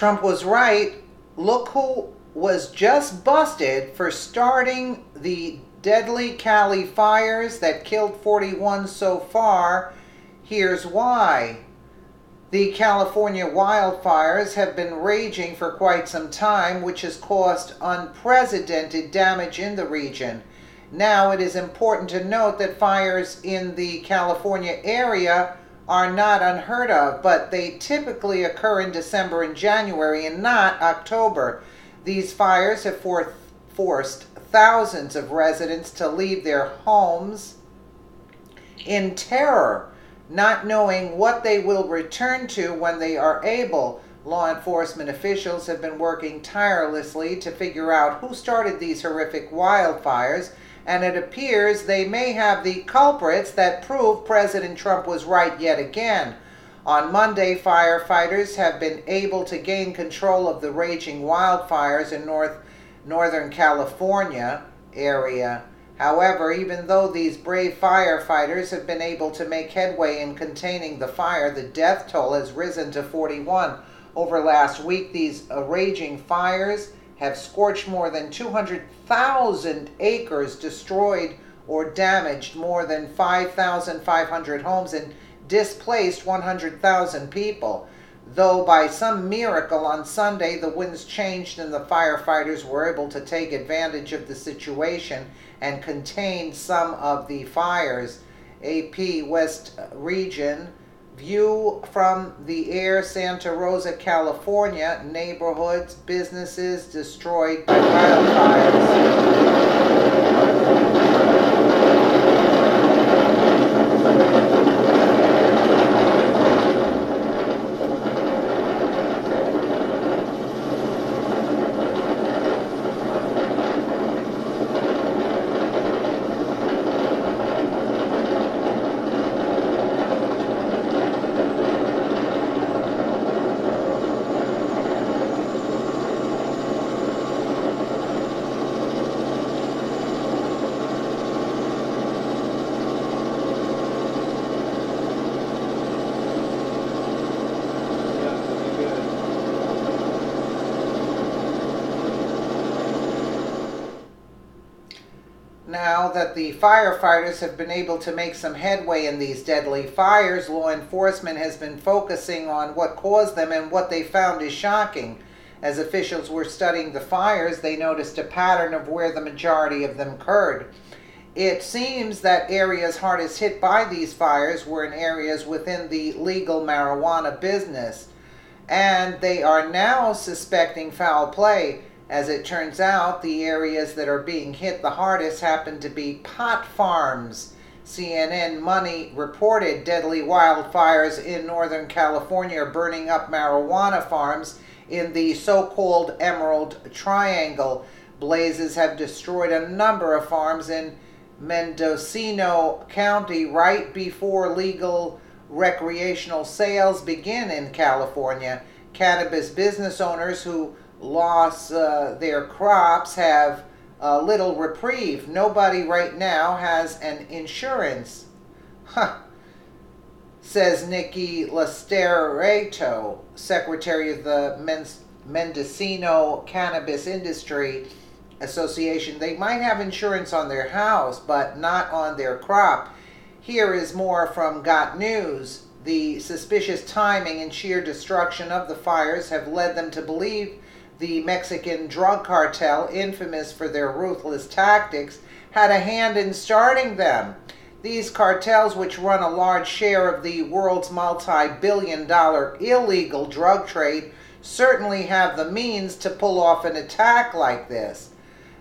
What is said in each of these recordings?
Trump was right. Look who was just busted for starting the deadly Cali fires that killed 41 so far. Here's why. The California wildfires have been raging for quite some time, which has caused unprecedented damage in the region. Now, it is important to note that fires in the California area are not unheard of, but they typically occur in December and January and not October. These fires have forced thousands of residents to leave their homes in terror, not knowing what they will return to when they are able. Law enforcement officials have been working tirelessly to figure out who started these horrific wildfires, and it appears they may have the culprits that prove President Trump was right yet again. On Monday, firefighters have been able to gain control of the raging wildfires in northern California area. However, even though these brave firefighters have been able to make headway in containing the fire, the death toll has risen to 41. Over last week, these raging fires have scorched more than 200,000 acres, destroyed or damaged more than 5,500 homes, and displaced 100,000 people. Though by some miracle on Sunday the winds changed and the firefighters were able to take advantage of the situation and contain some of the fires. AP West Region view from the air: Santa Rosa, California, neighborhoods, businesses destroyed by wildfires. Now that the firefighters have been able to make some headway in these deadly fires, law enforcement has been focusing on what caused them, and what they found is shocking. As officials were studying the fires, they noticed a pattern of where the majority of them occurred. It seems that areas hardest hit by these fires were in areas within the legal marijuana business, and they are now suspecting foul play. As it turns out, the areas that are being hit the hardest happen to be pot farms. CNN Money reported deadly wildfires in Northern California are burning up marijuana farms in the so-called Emerald Triangle. Blazes have destroyed a number of farms in Mendocino County right before legal recreational sales begin in California. Cannabis business owners who lost their crops have little reprieve. Nobody right now has an insurance, says Nikki Lestereto, secretary of the Mendocino Cannabis Industry Association. They might have insurance on their house, but not on their crop. Here is more from Got News. The suspicious timing and sheer destruction of the fires have led them to believe the Mexican drug cartel, infamous for their ruthless tactics, had a hand in starting them. These cartels, which run a large share of the world's multi-billion-dollar illegal drug trade, certainly have the means to pull off an attack like this.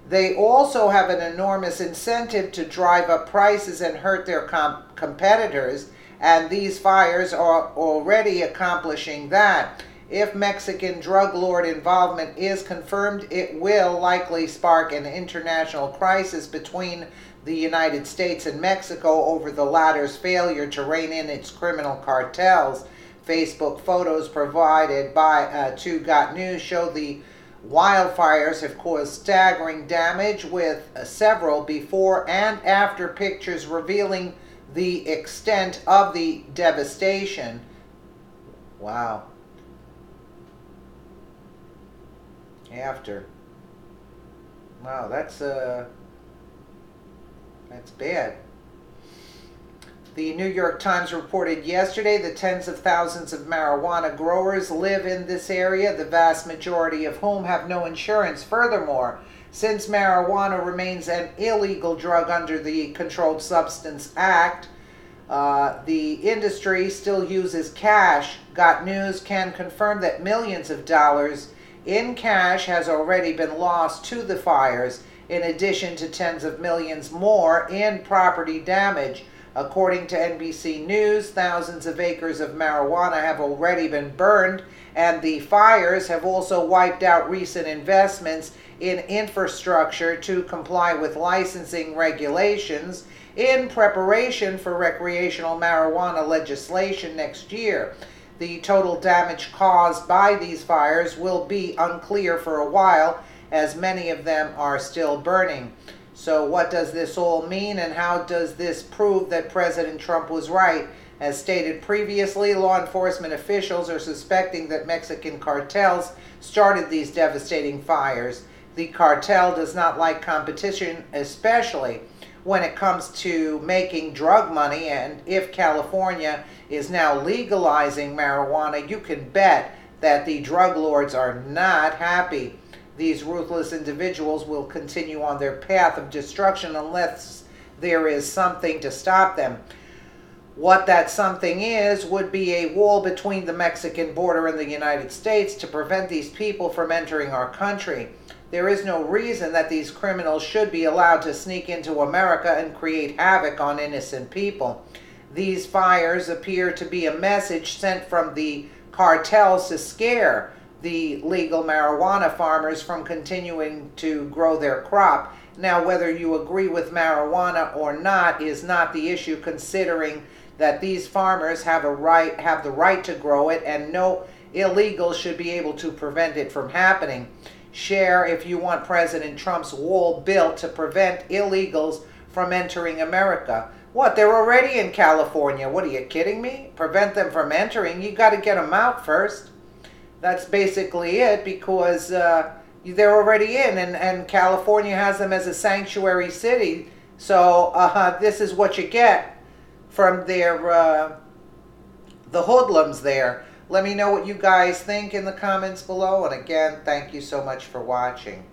They also have an enormous incentive to drive up prices and hurt their competitors, and these fires are already accomplishing that. If Mexican drug lord involvement is confirmed, it will likely spark an international crisis between the United States and Mexico over the latter's failure to rein in its criminal cartels. Facebook photos provided by to Got News show the wildfires have caused staggering damage, with several before and after pictures revealing the extent of the devastation. Wow. after. Wow, that's bad. The New York Times reported yesterday that tens of thousands of marijuana growers live in this area, the vast majority of whom have no insurance. Furthermore, since marijuana remains an illegal drug under the Controlled Substance Act, the industry still uses cash. Got News can confirm that millions of dollars in cash has already been lost to the fires, in addition to tens of millions more in property damage. According to NBC News, thousands of acres of marijuana have already been burned, and the fires have also wiped out recent investments in infrastructure to comply with licensing regulations in preparation for recreational marijuana legislation next year. The total damage caused by these fires will be unclear for a while, as many of them are still burning. So what does this all mean, and how does this prove that President Trump was right? As stated previously, law enforcement officials are suspecting that Mexican cartels started these devastating fires. The cartel does not like competition, especially when it comes to making drug money, and if California is now legalizing marijuana, you can bet that the drug lords are not happy. These ruthless individuals will continue on their path of destruction unless there is something to stop them. What that something is would be a wall between the Mexican border and the United States to prevent these people from entering our country. There is no reason that these criminals should be allowed to sneak into America and create havoc on innocent people. These fires appear to be a message sent from the cartels to scare the legal marijuana farmers from continuing to grow their crop. Now, whether you agree with marijuana or not is not the issue, considering that these farmers have the right to grow it, and no illegal should be able to prevent it from happening. Share if you want President Trump's wall built to prevent illegals from entering America. What, they're already in California? What, are you kidding me? Prevent them from entering? You got to get them out first. That's basically it, because they're already in, and California has them as a sanctuary city. So this is what you get from the hoodlums there. Let me know what you guys think in the comments below, and again, thank you so much for watching.